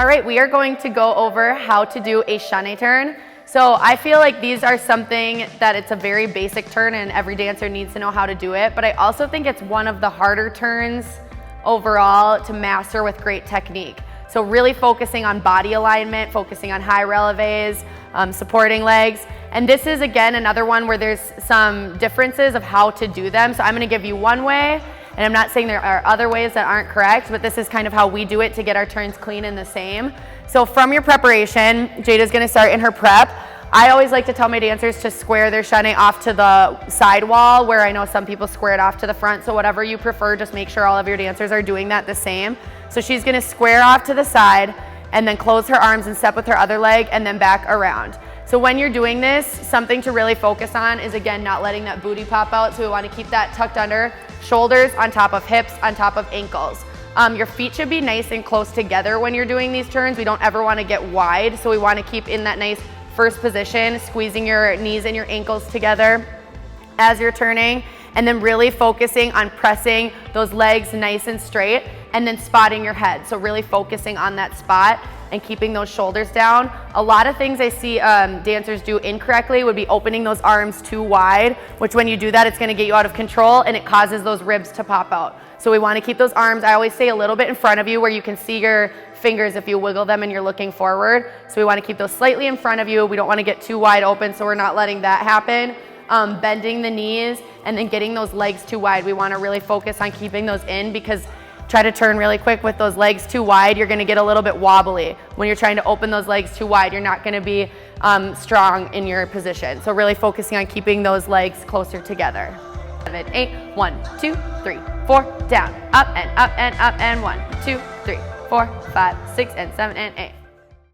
All right, we are going to go over how to do a chaîne turn. So I feel like these are something that it's a very basic turn and every dancer needs to know how to do it, but I also think it's one of the harder turns overall to master with great technique. So really focusing on body alignment, focusing on high releves, supporting legs. And this is again another one where there's some differences of how to do them. So I'm gonna give you one way, and I'm not saying there are other ways that aren't correct, but this is kind of how we do it to get our turns clean and the same. So from your preparation, Jada's gonna start in her prep. I always like to tell my dancers to square their chaîne off to the side wall, where I know some people square it off to the front. So whatever you prefer, just make sure all of your dancers are doing that the same. So she's gonna square off to the side and then close her arms and step with her other leg and then back around. So when you're doing this, something to really focus on is again, not letting that booty pop out. So we wanna keep that tucked under, shoulders on top of hips, on top of ankles. Your feet should be nice and close together when you're doing these turns. We don't ever wanna get wide. So we wanna keep in that nice first position, squeezing your knees and your ankles together as you're turning, and then really focusing on pressing those legs nice and straight and then spotting your head. So really focusing on that spot and keeping those shoulders down. A lot of things I see dancers do incorrectly would be opening those arms too wide, which when you do that, it's gonna get you out of control and it causes those ribs to pop out. So we wanna keep those arms, I always say a little bit in front of you where you can see your fingers if you wiggle them and you're looking forward. So we wanna keep those slightly in front of you. We don't wanna get too wide open, so we're not letting that happen. Bending the knees and then getting those legs too wide. We wanna really focus on keeping those in, because try to turn really quick with those legs too wide, you're gonna get a little bit wobbly. When you're trying to open those legs too wide, you're not gonna be strong in your position. So really focusing on keeping those legs closer together. 7, 8, 1, 2, 3, 4, down, up and up and up, and 1, 2, 3, 4, 5, 6, and 7, and 8.